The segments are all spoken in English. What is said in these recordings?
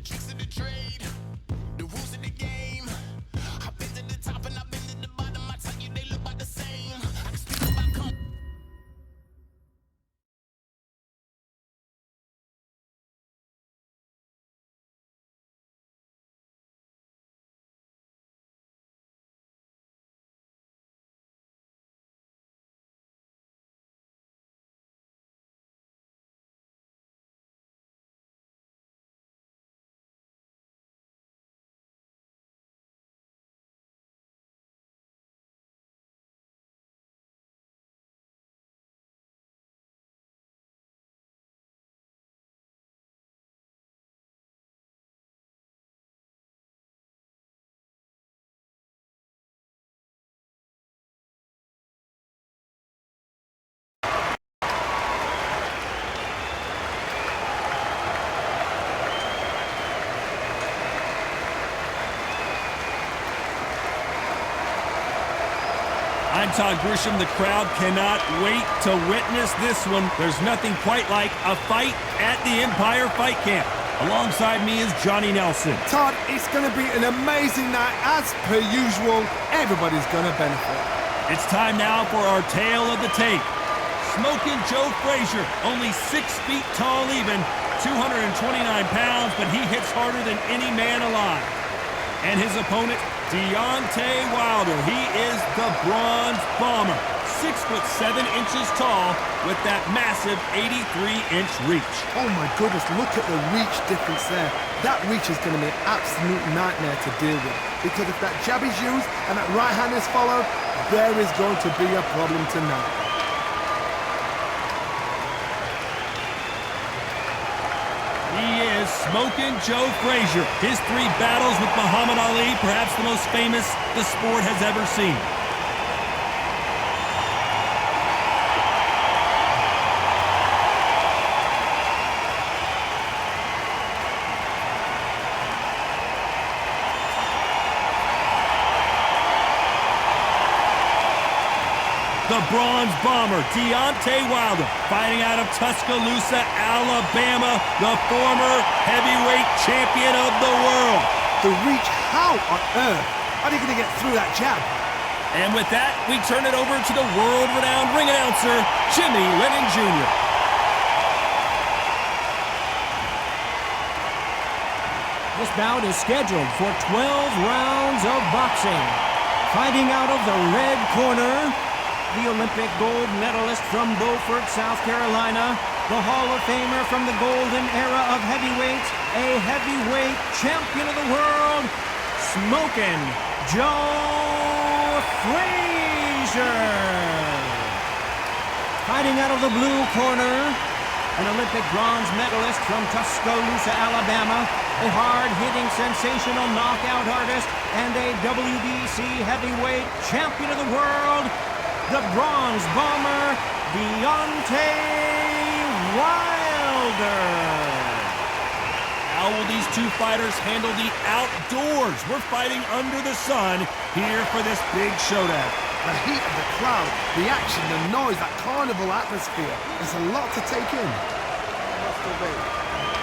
tricks of the trade, the rules of the game. I've been to the top and I've been to the bottom. I tell you, they look about the same. I can speak about I'm Todd Grisham. The crowd cannot wait to witness this one. There's nothing quite like a fight at the Empire Fight Camp. Alongside me is Johnny Nelson. Todd, it's going to be an amazing night. As per usual, everybody's going to benefit. It's time now for our tale of the tape. Smoking Joe Frazier, only 6 feet tall even, 229 pounds, but he hits harder than any man alive. And his opponent, Deontay Wilder. He is the Bronze Bomber, 6'7" tall with that massive 83-inch reach. Oh my goodness, look at the reach difference there. That reach is going to be an absolute nightmare to deal with, because if that jab is used and that right hand is followed, there is going to be a problem tonight. He is Smoking Joe Frazier. His 3 battles with Muhammad Ali, perhaps the most famous the sport has ever seen. The Bronze Bomber, Deontay Wilder, fighting out of Tuscaloosa, Alabama, the former heavyweight champion of the world. The reach, how on earth are they going to get through that jab? And with that, we turn it over to the world-renowned ring announcer, Jimmy Lennon Jr. This bout is scheduled for 12 rounds of boxing. Fighting out of the red corner, the Olympic gold medalist from Beaufort, South Carolina, the Hall of Famer from the golden era of heavyweights, a heavyweight champion of the world, Smoking Joe Frazier. Fighting out of the blue corner, an Olympic bronze medalist from Tuscaloosa, Alabama, a hard-hitting, sensational knockout artist, and a WBC heavyweight champion of the world, the Bronze Bomber, Deontay Wilder. How will these 2 fighters handle the outdoors? We're fighting under the sun here for this big showdown. The heat of the crowd, the action, the noise, that carnival atmosphere. There's a lot to take in.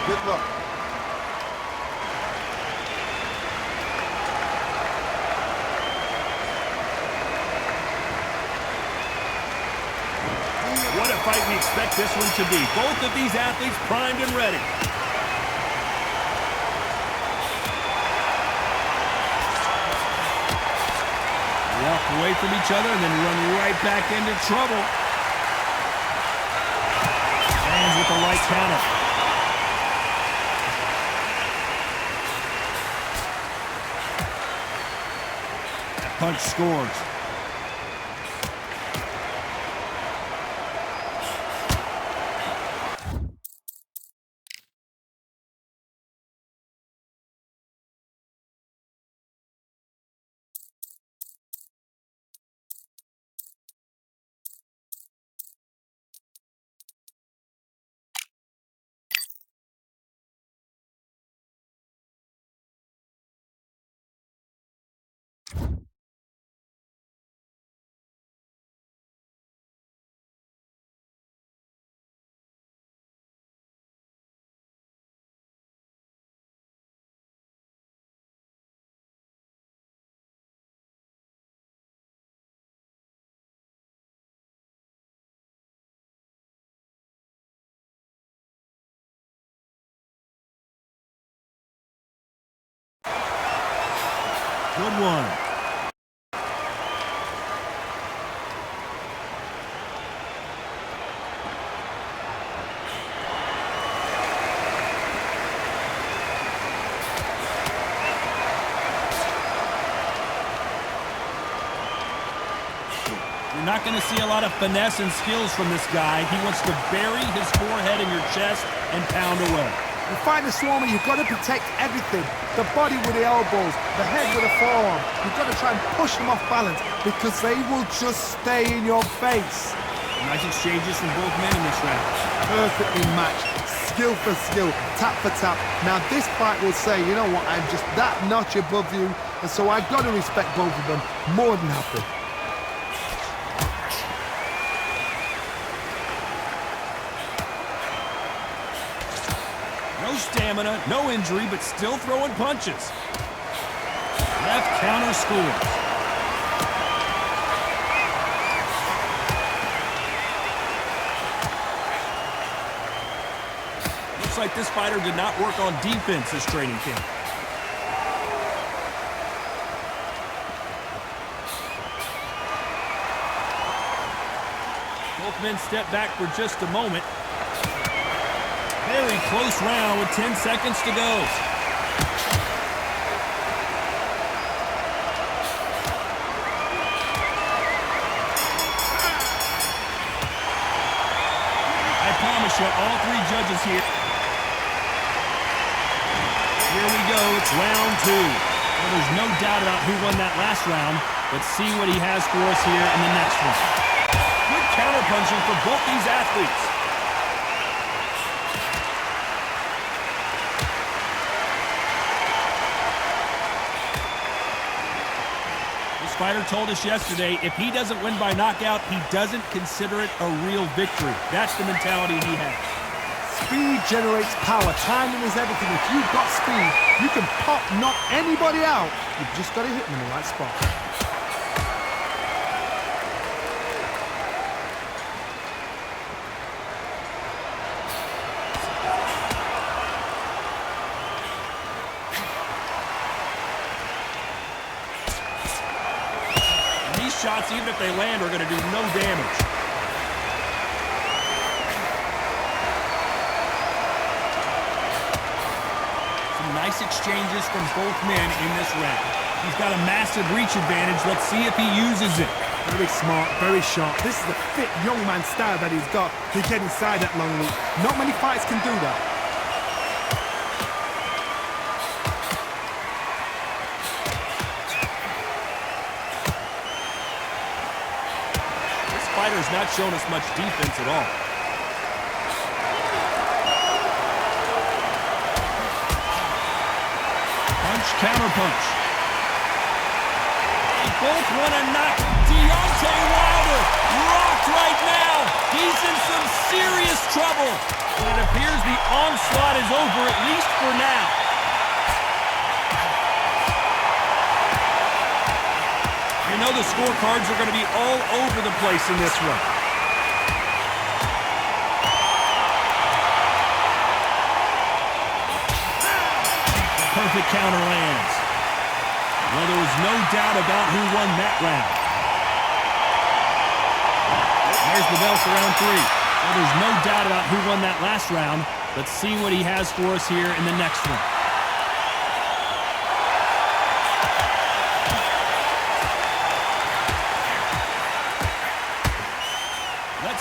Good luck. What a fight we expect this one to be. Both of these athletes primed and ready. Walk away from each other and then run right back into trouble. Lands with the light counter. That punch scores. Good one. You're not going to see a lot of finesse and skills from this guy. He wants to bury his forehead in your chest and pound away. You fight the Swarmer, you've got to protect everything. The body with the elbows, the head with the forearm. You've got to try and push them off balance because they will just stay in your face. Nice exchanges from both men in this round. Perfectly matched, skill for skill, tap for tap. Now this fight will say, you know what, I'm just that notch above you, and so I've got to respect both of them more than happy. No stamina, no injury, but still throwing punches. Left counter scores. Looks like this fighter did not work on defense this training camp. Both men step back for just a moment. Very close round with 10 seconds to go. I promise you, all three judges here. Here we go, it's round two. Well, there's no doubt about who won that last round. Let's see what he has for us here in the next one. Good counterpunching for both these athletes. Fighter told us yesterday, if he doesn't win by knockout, he doesn't consider it a real victory. That's the mentality he has. Speed generates power. Timing is everything. If you've got speed, you can pop, knock anybody out. You've just got to hit them in the right spot. Shots, even if they land, are going to do no damage. Some nice exchanges from both men in this round. He's got a massive reach advantage. Let's see if he uses it. Very smart, very sharp. This is the fit young man style that he's got to get inside that long reach. Not many fights can do that. Fighter's not shown us much defense at all. Punch, counter punch. They both want to knock Deontay Wilder rocked right now. He's in some serious trouble. And it appears the onslaught is over, at least for now. You know the scorecards are going to be all over the place in this one. Perfect counter lands. Well, there was no doubt about who won that round. There's the bell for round three. Well, there's no doubt about who won that last round. Let's see what he has for us here in the next one.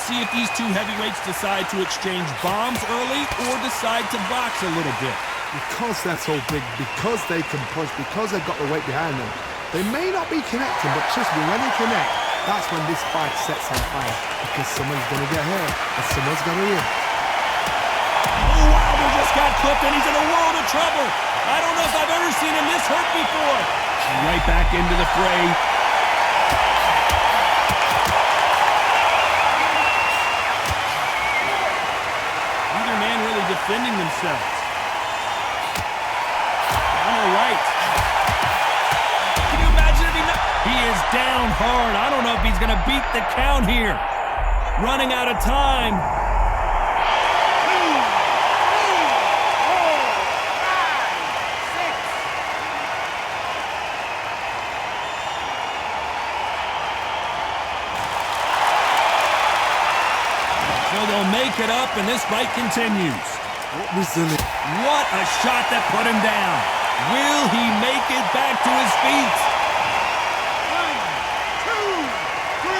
See if these two heavyweights decide to exchange bombs early or decide to box a little bit. Because they're so big, because they can punch, because they've got the weight behind them, they may not be connecting, but trust me, when they connect, that's when this fight sets on fire. Because someone's going to get hurt, and someone's going to win. Oh, Wilder just got clipped, and he's in a world of trouble. I don't know if I've ever seen him this hurt before. And right back into the fray. Defending themselves. On the right. Can you imagine if he is down hard. I don't know if he's going to beat the count here. Running out of time. 2, 3, 4, 5, 6. break it up, and this fight continues. What resilience. What a shot that put him down. Will he make it back to his feet? 1, 2, 3,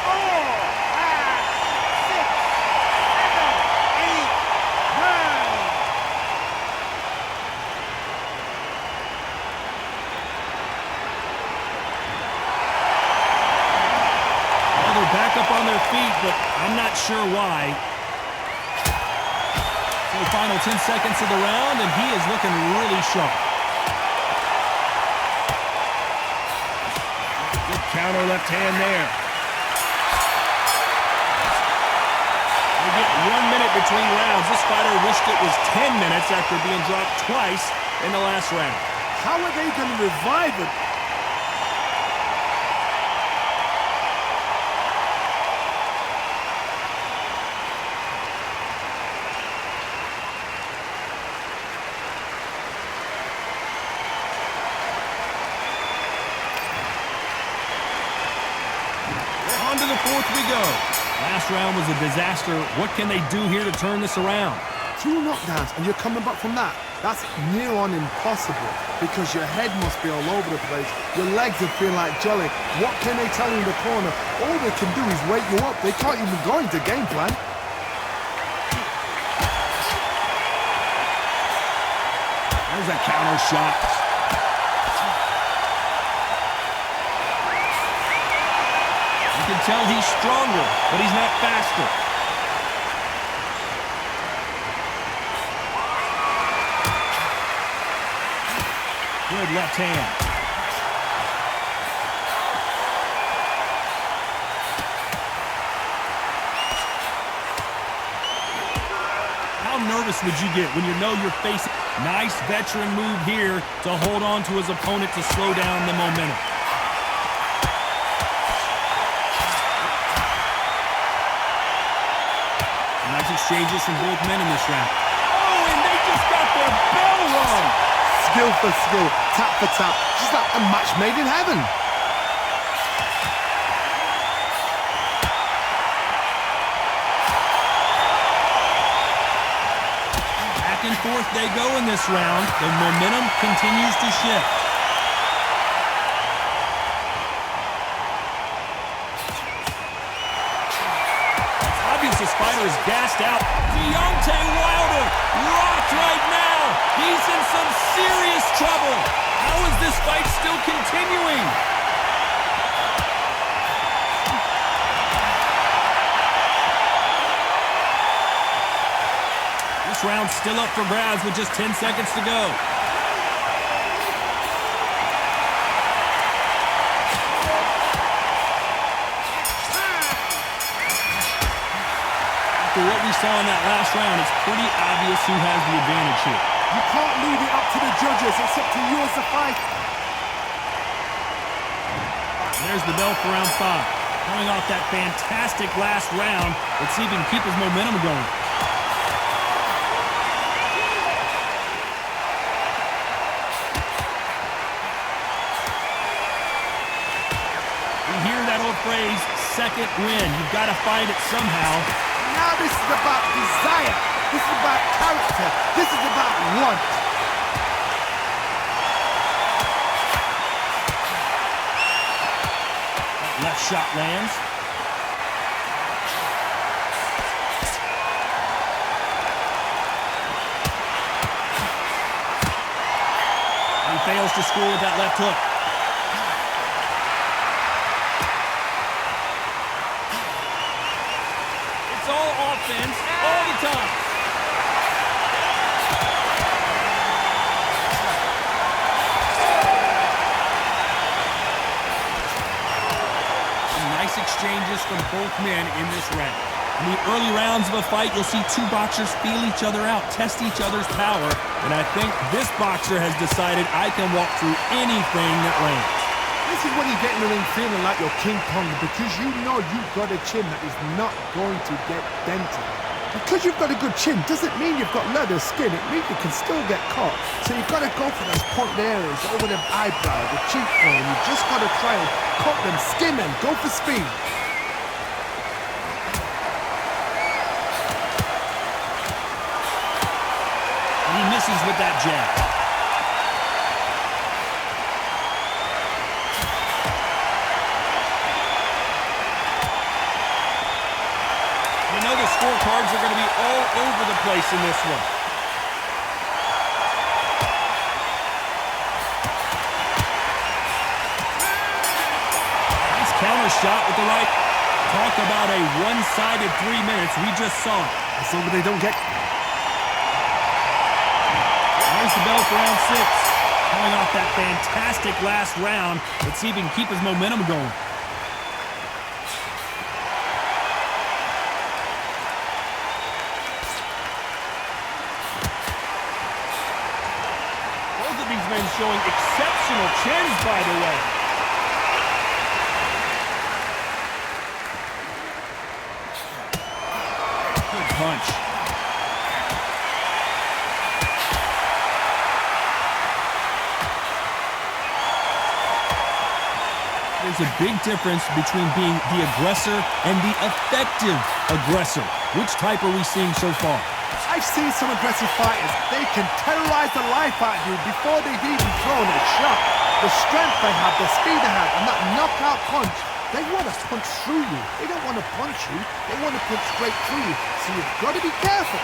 4, 5, 6, 7, 8, 9. Well, they're back up on their feet, but I'm not sure why. So final 10 seconds of the round, and he is looking really sharp. Good counter left hand there. We get 1 minute between rounds. This fighter wished it was 10 minutes after being dropped twice in the last round. How are they going to revive it? On to the fourth we go. Last round was a disaster. What can they do here to turn this around? 2 knockdowns and you're coming back from that. That's near on impossible because your head must be all over the place. Your legs will feel like jelly. What can they tell you in the corner? All they can do is wake you up. They can't even go into game plan. There's a counter shot. You can tell he's stronger, but he's not faster. Good left hand. How nervous would you get when you know you're facing? Nice veteran move here to hold on to his opponent to slow down the momentum. Nice exchanges from both men in this round. Oh, and they just got their bell rung. Skill for skill, tap for tap. Just like a match made in heaven. Back and forth they go in this round. The momentum continues to shift. It's obvious this fighter is gassed out. Deontay Wilder rocked right now. He's in some serious trouble. How is this fight still continuing? This round's still up for grabs with just 10 seconds to go. After what we saw in that last round, it's pretty obvious who has the advantage here. You can't leave it up to the judges. It's up to you as the fight. There's the bell for round 5. Coming off that fantastic last round, let's see if he can keep his momentum going. We hear that old phrase, second win. You've got to find it somehow. Now this is about desire. This is about character. This is about want. Left shot lands. He fails to score with that left hook. It's all offense all the time. Nice exchanges from both men in this round. In the early rounds of a fight, you'll see two boxers feel each other out, test each other's power, and I think this boxer has decided I can walk through anything that lands. This is when you get in the ring feeling like you're King Kong because you know you've got a chin that is not going to get dented. Because you've got a good chin doesn't mean you've got leather skin. It means you can still get caught. So you've got to go for those point areas, over the eyebrow, the cheekbone. You've just got to try and cut them, skim them, go for speed. misses with that jab. You know the scorecards are going to be all over the place in this one. Nice counter shot with the right. Talk about a one-sided 3 minutes. We just saw it. As long as they don't get... There's the bell for round 6. Coming off that fantastic last round. Let's see if he can keep his momentum going. Both of these men showing exceptional chins, by the way. Good punch. There's a big difference between being the aggressor and the effective aggressor. Which type are we seeing so far? I've seen some aggressive fighters. They can terrorize the life out of you before they've even thrown a shot. The strength they have, the speed they have, and that knockout punch, they want to punch through you. They don't want to punch you. They want to punch straight through you. So you've got to be careful.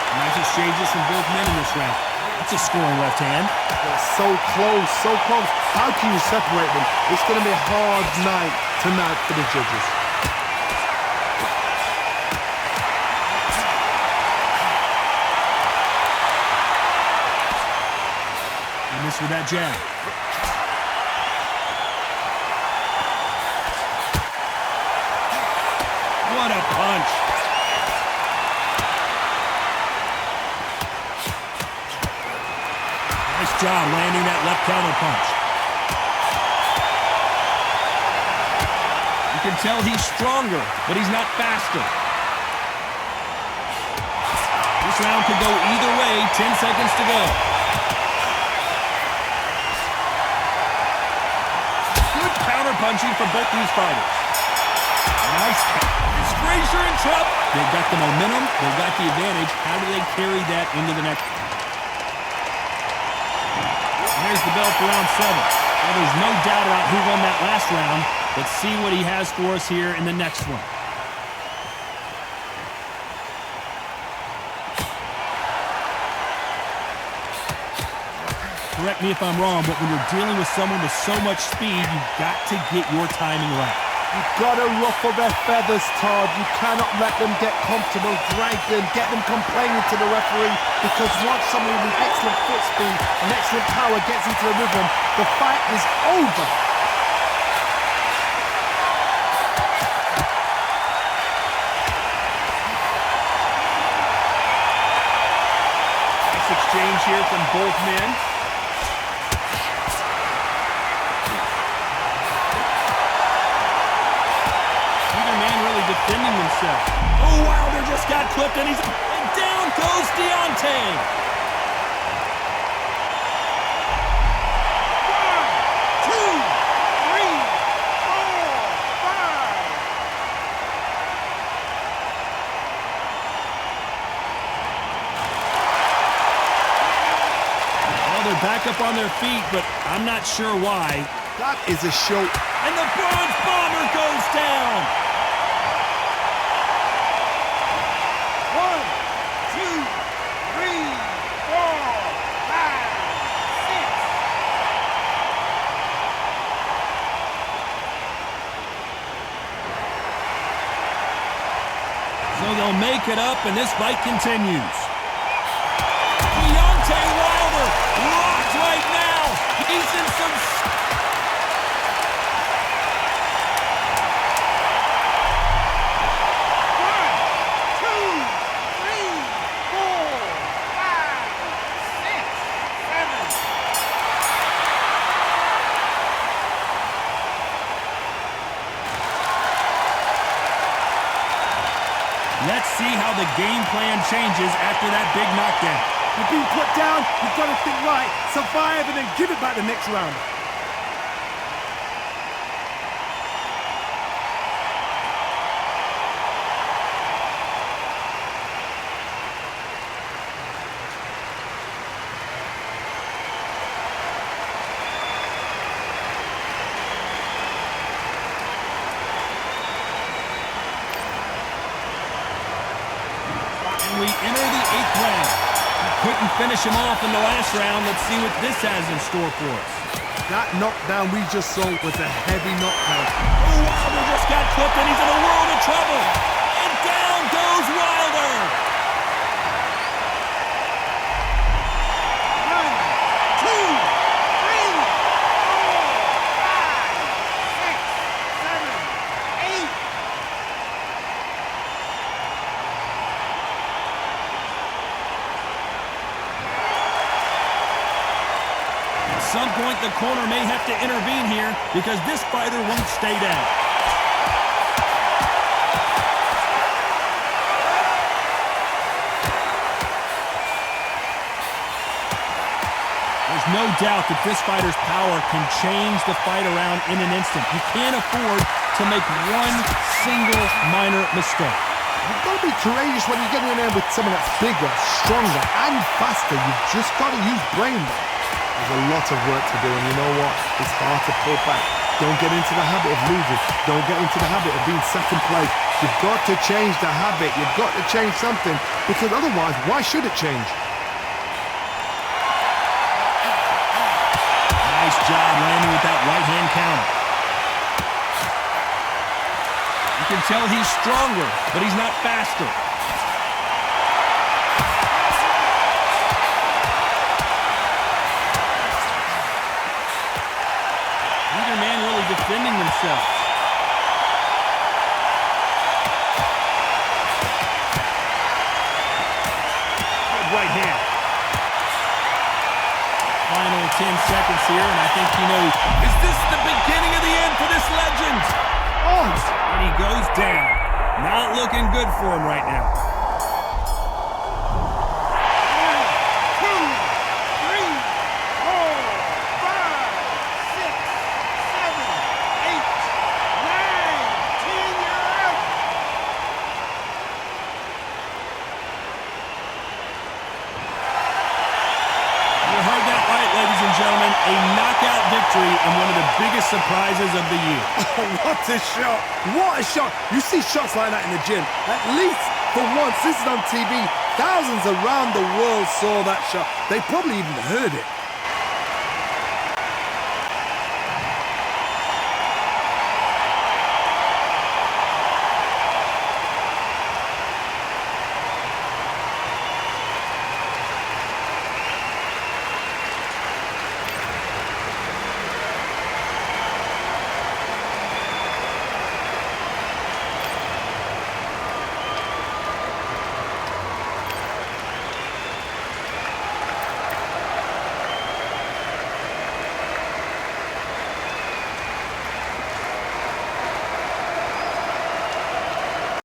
Nice exchanges from both men in this round. That's a scoring left hand. They're so close, so close. How can you separate them? It's going to be a hard night tonight for the judges. He missed with that jab. What a punch. Nice job landing that left counter punch. You can tell he's stronger, but he's not faster. This round could go either way. 10 seconds to go. Good counter punching from both these fighters. Nice. Is Frazier in trouble? They've got the momentum. They've got the advantage. How do they carry that into the next? There's the bell for round 7. Well, there's no doubt about who won that last round. Let's see what he has for us here in the next one. Correct me if I'm wrong, but when you're dealing with someone with so much speed, you've got to get your timing right. You've got to ruffle their feathers, Todd. You cannot let them get comfortable, drag them, get them complaining to the referee, because once somebody with excellent foot speed and excellent power gets into the rhythm, the fight is over. Nice exchange here from both men. Defending himself. Oh, Wilder just got clipped, and down goes Deontay. 1, 2, 3, 4, 5. Well, they're back up on their feet, but I'm not sure why. That is a show. And the bronze bomber goes down. 1, 2, 3, 4, 5, 6. So they'll make it up, and this fight continues. Deontay Wilder locked right now. He's in some... Let's see how the game plan changes after that big knockdown. You've been put down, you've got to think right, survive, and then give it back the next round. couldn't finish him off in the last round. Let's see what this has in store for us. That knockdown we just saw was a heavy knockdown. Oh, Wilder just got clipped, and he's in a world of trouble. And down goes Wilder. 1, 2, 3, 4, 5, 6, 7, 8. At some point, the corner may have to intervene here because this fighter won't stay down. There's no doubt that this fighter's power can change the fight around in an instant. You can't afford to make one single minor mistake. You've got to be courageous when you're getting in there with someone that's bigger, stronger, and faster. You've just got to use brain. There's a lot of work to do, and you know what? It's hard to pull back. Don't get into the habit of losing. Don't get into the habit of being second place. You've got to change the habit. You've got to change something, because otherwise, why should it change? Nice job landing with that right-hand counter. You can tell he's stronger, but he's not faster. Neither man really defending themselves. Good right hand. Final 10 seconds here, and I think he knows. Is this the beginning of the end for this legend? Oh! And he goes down. Not looking good for him right now. 1, 2, 3, 4, 5, 6, 7, 8, 9, 10. You're out. You heard that right, ladies and gentlemen. A knockout victory and one of the biggest surprises of the year. Oh, what a shot! What a shot! You see shots like that in the gym. At least for once, this is on TV. Thousands around the world saw that shot. They probably even heard it.